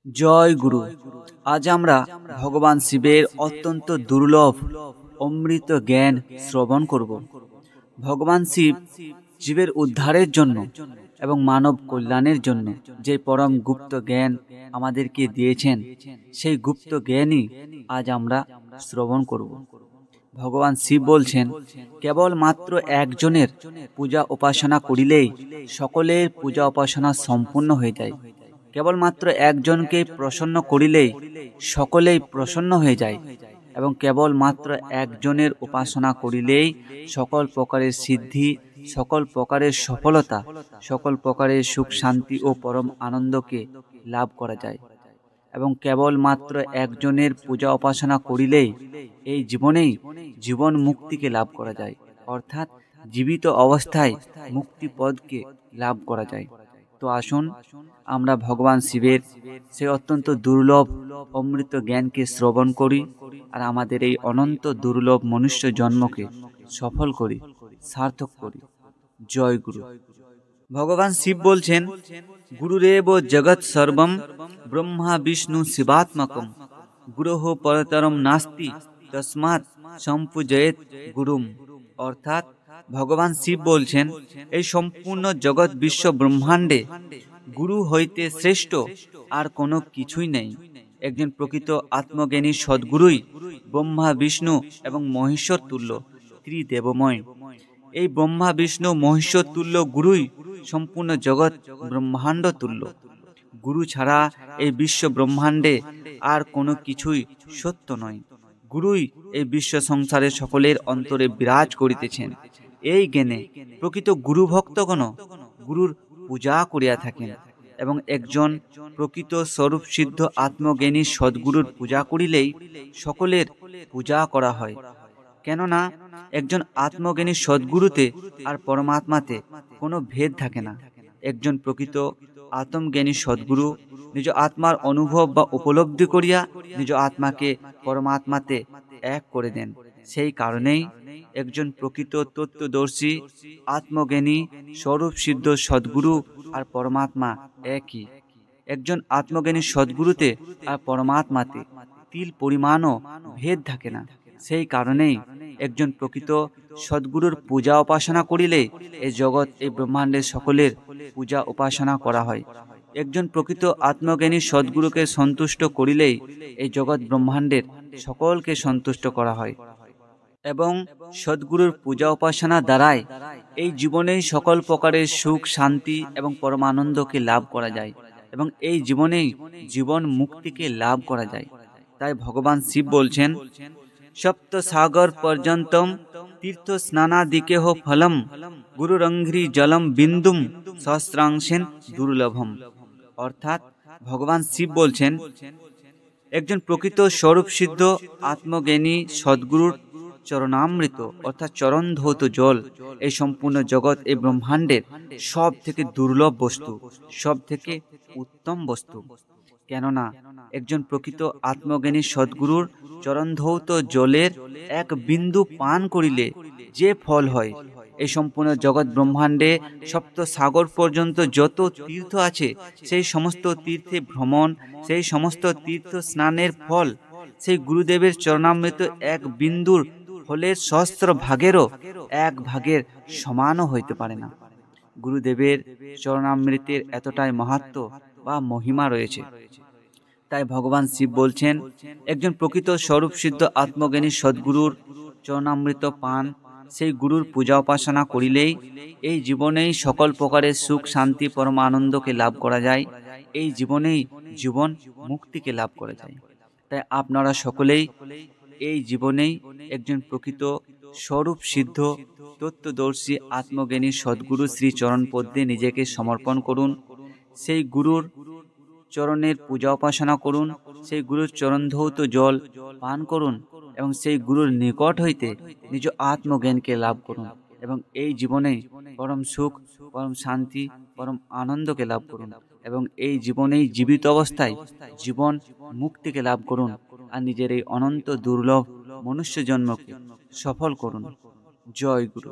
জয় গুরু। আজ আমরা ভগবান শিবের অত্যন্ত দুর্লভ অমৃত জ্ঞান শ্রবণ করব। ভগবান শিব জীবের উদ্ধারের জন্য এবং মানব কল্যাণের জন্য যে পরম গুপ্ত জ্ঞান আমাদেরকে দিয়েছেন, সেই গুপ্ত জ্ঞানই আজ আমরা শ্রবণ করব। ভগবান শিব বলছেন, কেবল মাত্র একজনের পূজা উপাসনা করিলেই সকলের পূজা উপাসনা সম্পূর্ণ হয়ে যায়। কেবলমাত্র একজনকে প্রসন্ন করিলেই সকলেই প্রসন্ন হয়ে যায় এবং কেবলমাত্র একজনের উপাসনা করিলেই সকল প্রকারের সিদ্ধি, সকল প্রকারের সফলতা, সকল প্রকারের সুখ শান্তি ও পরম আনন্দকে লাভ করা যায়। এবং কেবলমাত্র একজনের পূজা উপাসনা করিলেই এই জীবনেই জীবন মুক্তিকে লাভ করা যায়, অর্থাৎ জীবিত অবস্থায় মুক্তিপদকে লাভ করা যায়। তো আসুন আমরা ভগবান শিবের সেই অত্যন্ত দুর্লভ অমৃত জ্ঞানকে শ্রবণ করি আর আমাদের এই অনন্ত দুর্লভ মনুষ্য জন্মকে সফল করি, সার্থক করি। জয় গুরু। ভগবান শিব বলছেন, গুরুরেব জগৎ সর্বম ব্রহ্মা বিষ্ণু শিবাত্মকম গুরুঃ পরতরম নাস্তি তস্মাৎ সম্পূজয়েৎ গুরুম। অর্থাৎ ভগবান শিব বলছেন, এই সম্পূর্ণ জগৎ বিশ্ব ব্রহ্মাণ্ডে গুরু হইতে শ্রেষ্ঠ আর কোনো কিছুই নেই। একজন প্রকৃত আত্মজ্ঞানী সদ্গুরুই ব্রহ্মা বিষ্ণু এবং মহেশ্বর তুল্য ত্রিদেবময়। এই ব্রহ্মা বিষ্ণু মহেশ্বর তুল্য গুরুই সম্পূর্ণ জগৎ ব্রহ্মাণ্ড তুল্য। গুরু ছাড়া এই বিশ্ব ব্রহ্মাণ্ডে আর কোনো কিছুই সত্য নয়। গুরুই এই বিশ্ব সংসারে সকলের অন্তরে বিরাজ করিতেছেন। এই জ্ঞানে প্রকৃত গুরু ভক্তগণ গুরুর পূজা করিয়া থাকেন এবং একজন প্রকৃত স্বরূপ সিদ্ধ আত্মজ্ঞানী সদ্গুরুর পূজা করিলেই সকলের পূজা করা হয়। কেননা একজন আত্মজ্ঞানী সদ্গুরুতে আর পরমাত্মাতে কোনো ভেদ থাকে না। একজন প্রকৃত আত্মজ্ঞানী সদ্গুরু নিজ আত্মার অনুভব বা উপলব্ধি করিয়া নিজ আত্মাকে পরমাত্মাতে এক করে দেন। সেই কারণেই একজন প্রকৃত তত্ত্বদর্শী আত্মজ্ঞানী স্বরূপ সিদ্ধ সদ্গুরু আর পরমাত্মা একই। একজন আত্মজ্ঞানী সদ্গুরুতে আর পরমাত্মাতে তিল পরিমাণও ভেদ থাকে না। সেই কারণেই একজন প্রকৃত সদ্গুরুর পূজা উপাসনা করিলে এই জগৎ, এই ব্রহ্মাণ্ডের সকলের পূজা উপাসনা করা হয়। একজন প্রকৃত আত্মজ্ঞানী সদ্গুরুকে সন্তুষ্ট করিলেই এই জগৎ ব্রহ্মাণ্ডের সকলকে সন্তুষ্ট করা হয়। এবং সদ্গুরুর পূজা উপাসনা দ্বারাই এই জীবনেই সকল প্রকারের সুখ শান্তি এবং পরমানন্দকে লাভ করা যায় এবং এই জীবনেই জীবন মুক্তিকে লাভ করা যায়। তাই ভগবান শিব বলছেন, সপ্ত সাগর পর্যন্তম তীর্থ স্নানাদিকেহ ফলম গুরুরঙ্ঘ্রি জলম বিন্দুম সহস্রাংশেন দুর্লভম। অর্থাৎ ভগবান শিব বলছেন, একজন প্রকৃত স্বরূপ সিদ্ধ আত্মজ্ঞানী সদ্গুরুর চরণামৃত অর্থাৎ চরণ ধৌত জল এই সম্পূর্ণ জগৎ, এই ব্রহ্মাণ্ডের সব থেকে দুর্লভ বস্তু, সব থেকে উত্তম বস্তু। কেননা একজন প্রকৃত আত্মজ্ঞানী সদ্গুরুর চরণ ধৌত জলের এক বিন্দু পান করিলে যে ফল হয়, এই সম্পূর্ণ জগৎ ব্রহ্মাণ্ডে সপ্ত সাগর পর্যন্ত যত তীর্থ আছে সেই সমস্ত তীর্থে ভ্রমণ, সেই সমস্ত তীর্থ স্নানের ফল সেই গুরুদেবের চরণামৃত এক বিন্দুর ফলের সহস্র ভাগেরও এক ভাগের সমানও হইতে পারে না। গুরুদেবের চরণামৃতের এতটাই মাহাত্ম্য বা মহিমা রয়েছে। তাই ভগবান শিব বলছেন, একজন প্রকৃত স্বরূপ সিদ্ধ আত্মজ্ঞানী সদ্গুরুর চরণামৃত পান, সেই গুরুর পূজা উপাসনা করিলেই এই জীবনেই সকল প্রকারের সুখ শান্তি পরম আনন্দকে লাভ করা যায়, এই জীবনেই জীবন মুক্তিকে লাভ করা যায়। তাই আপনারা সকলেই এই জীবনেই একজন প্রকৃত স্বরূপ সিদ্ধ তত্ত্বদর্শী আত্মজ্ঞানী সদ্গুরু শ্রী চরণ পদ্মে নিজেকে সমর্পণ করুন। সেই গুরুর চরণের পূজা উপাসনা করুন, সেই গুরুর চরণ ধৌত জল পান করুন এবং সেই গুরুর নিকট হইতে নিজ আত্মজ্ঞানকে লাভ করুন এবং এই জীবনে পরম সুখ, পরম শান্তি, পরম আনন্দকে লাভ করুন এবং এই জীবনেই জীবিত অবস্থায় জীবন মুক্তিকে লাভ করুন আর নিজের এই অনন্ত দুর্লভ মনুষ্য জন্মকে সফল করুন। জয় গুরু।